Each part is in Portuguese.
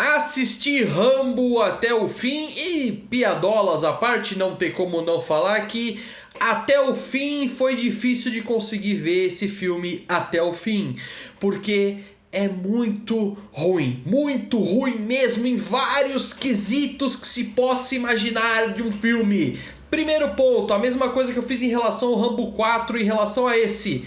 Assisti Rambo até o fim e, piadolas à parte, não tem como não falar que até o fim foi difícil de conseguir ver esse filme até o fim, porque é muito ruim mesmo em vários quesitos que se possa imaginar de um filme. Primeiro ponto, a mesma coisa que eu fiz em relação ao Rambo 4 em relação a esse.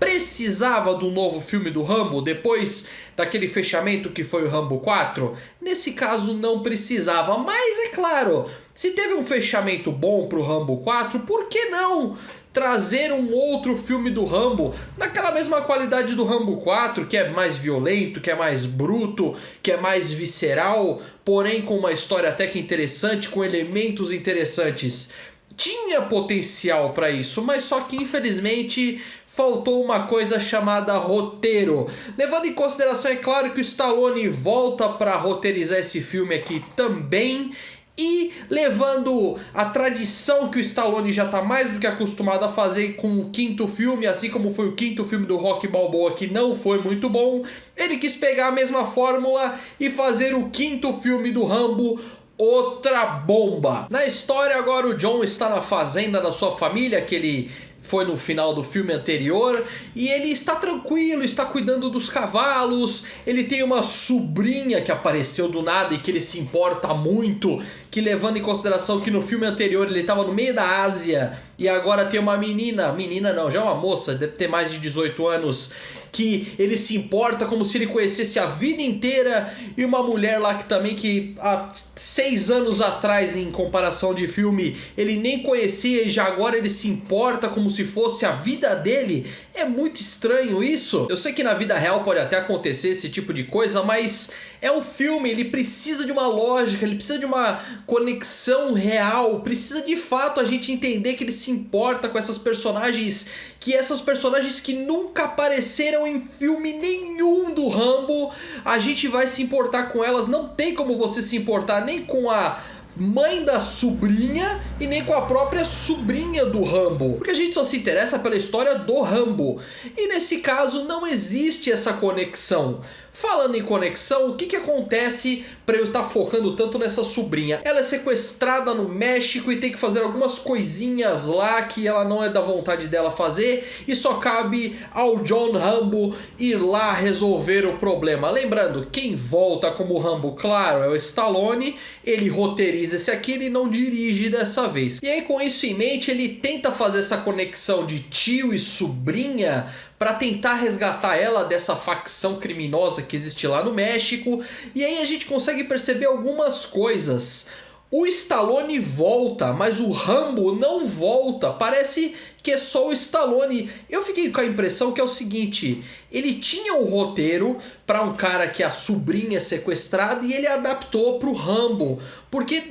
Precisava de um novo filme do Rambo depois daquele fechamento que foi o Rambo 4? Nesse caso não precisava, mas é claro, se teve um fechamento bom pro Rambo 4, por que não trazer um outro filme do Rambo naquela mesma qualidade do Rambo 4, que é mais violento, que é mais bruto, que é mais visceral, porém com uma história até que interessante, com elementos interessantes. Tinha potencial para isso, mas só que infelizmente faltou uma coisa chamada roteiro. Levando em consideração, é claro, que o Stallone volta para roteirizar esse filme aqui também, e levando a tradição que o Stallone já está mais do que acostumado a fazer com o quinto filme, assim como foi o quinto filme do Rocky Balboa, que não foi muito bom, ele quis pegar a mesma fórmula e fazer o quinto filme do Rambo outra bomba. Na história agora o John está na fazenda da sua família, que ele foi no final do filme anterior, e ele está tranquilo, está cuidando dos cavalos, ele tem uma sobrinha que apareceu do nada e que ele se importa muito, que levando em consideração que no filme anterior ele estava no meio da Ásia, e agora tem uma menina não, já é uma moça, deve ter mais de 18 anos, que ele se importa como se ele conhecesse a vida inteira, e uma mulher lá que também que há 6 anos atrás, em comparação de filme, ele nem conhecia e já agora ele se importa como se fosse a vida dele. É muito estranho isso. Eu sei que na vida real pode até acontecer esse tipo de coisa, mas é um filme, ele precisa de uma lógica, ele precisa de uma conexão real, precisa de fato a gente entender que ele se importa com essas personagens, que nunca apareceram em filme nenhum do Rambo, a gente vai se importar com elas. Não tem como você se importar nem com a mãe da sobrinha e nem com a própria sobrinha do Rambo, porque a gente só se interessa pela história do Rambo, e nesse caso não existe essa conexão. Falando em conexão, o que acontece para eu estar focando tanto nessa sobrinha? Ela é sequestrada no México e tem que fazer algumas coisinhas lá que ela não é da vontade dela fazer, e só cabe ao John Rambo ir lá resolver o problema. Lembrando, quem volta como Rambo, claro, é o Stallone. Ele roteiriza esse aqui, ele não dirige dessa vez. E aí, com isso em mente, ele tenta fazer essa conexão de tio e sobrinha para tentar resgatar ela dessa facção criminosa que existe lá no México. E aí a gente consegue perceber algumas coisas. O Stallone volta, mas o Rambo não volta. Parece que é só o Stallone. Eu fiquei com a impressão que é o seguinte: ele tinha um roteiro para um cara que a sobrinha é sequestrada e ele adaptou pro Rambo. Porque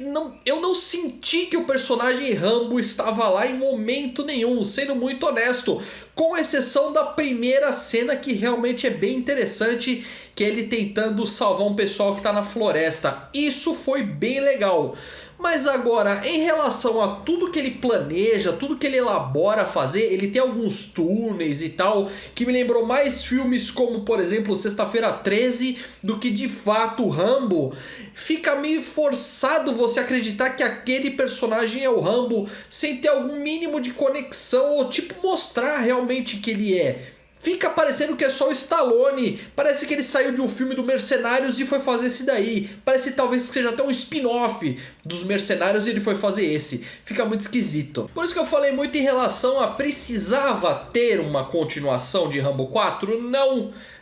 eu não senti que o personagem Rambo estava lá em momento nenhum, sendo muito honesto. Com exceção da primeira cena, que realmente é bem interessante, que é ele tentando salvar um pessoal que está na floresta. Isso foi bem legal. Mas agora, em relação a tudo que ele planeja, tudo que ele elabora fazer, ele tem alguns túneis e tal, que me lembrou mais filmes como, por exemplo, Sexta-feira 13, do que de fato o Rambo. Fica meio forçado você acreditar que aquele personagem é o Rambo, sem ter algum mínimo de conexão, ou tipo mostrar realmente que ele é. Fica parecendo que é só o Stallone. Parece que ele saiu de um filme do Mercenários e foi fazer esse daí. Parece talvez que seja até um spin-off dos Mercenários e ele foi fazer esse. Fica muito esquisito. Por isso que eu falei muito em relação a precisava ter uma continuação de Rambo 4.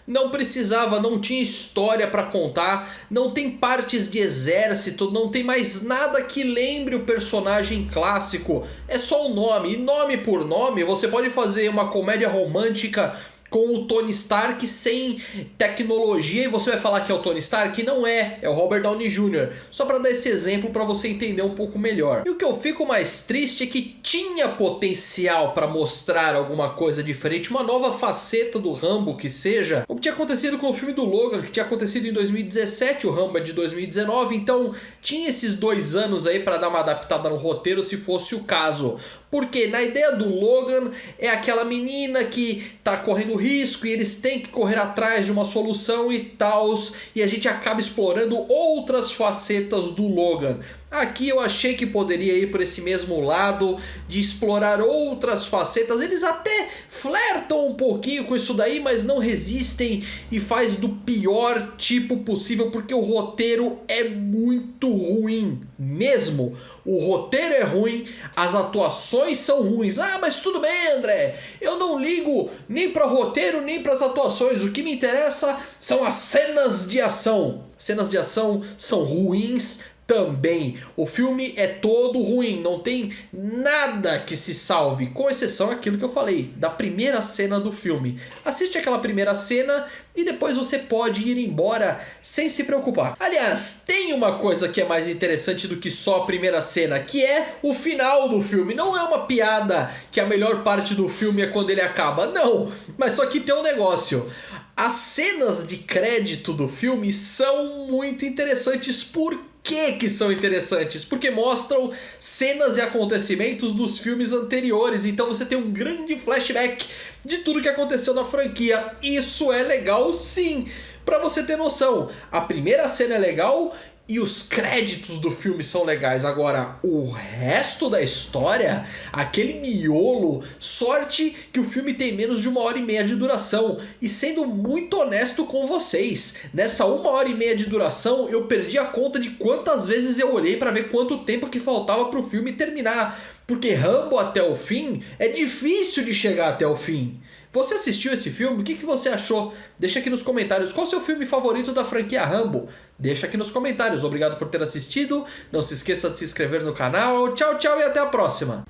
Não precisava, não tinha história para contar, não tem partes de exército, não tem mais nada que lembre o personagem clássico. É só o nome, e nome por nome você pode fazer uma comédia romântica com o Tony Stark sem tecnologia e você vai falar que é o Tony Stark? Não é, é o Robert Downey Jr. Só para dar esse exemplo para você entender um pouco melhor. E o que eu fico mais triste é que tinha potencial para mostrar alguma coisa diferente, uma nova faceta do Rambo que seja. O que tinha acontecido com o filme do Logan, que tinha acontecido em 2017, o Rambo é de 2019, então tinha esses 2 anos aí para dar uma adaptada no roteiro se fosse o caso. Porque na ideia do Logan é aquela menina que tá correndo risco e eles têm que correr atrás de uma solução e tal, e a gente acaba explorando outras facetas do Logan. Aqui eu achei que poderia ir por esse mesmo lado de explorar outras facetas. Eles até flertam um pouquinho com isso daí, mas não resistem e faz do pior tipo possível, porque o roteiro é muito ruim mesmo. O roteiro é ruim, as atuações são ruins. Ah, mas tudo bem, André, eu não ligo nem para roteiro nem para as atuações. O que me interessa são as cenas de ação. Cenas de ação são ruins também. O filme é todo ruim, não tem nada que se salve, com exceção aquilo que eu falei, da primeira cena do filme. Assiste aquela primeira cena e depois você pode ir embora sem se preocupar. Aliás, tem uma coisa que é mais interessante do que só a primeira cena, que é o final do filme. Não é uma piada que a melhor parte do filme é quando ele acaba, não. Mas só que tem um negócio. As cenas de crédito do filme são muito interessantes. Por que são interessantes? Porque mostram cenas e acontecimentos dos filmes anteriores. Então você tem um grande flashback de tudo que aconteceu na franquia. Isso é legal, sim. Pra você ter noção, a primeira cena é legal e os créditos do filme são legais. Agora, o resto da história, aquele miolo, sorte que o filme tem menos de 1h30 de duração. E sendo muito honesto com vocês, nessa 1h30 de duração, eu perdi a conta de quantas vezes eu olhei para ver quanto tempo que faltava pro filme terminar. Porque Rambo até o fim é difícil de chegar até o fim. Você assistiu esse filme? O que você achou? Deixa aqui nos comentários. Qual é o seu filme favorito da franquia Rambo? Deixa aqui nos comentários. Obrigado por ter assistido. Não se esqueça de se inscrever no canal. Tchau, tchau e até a próxima.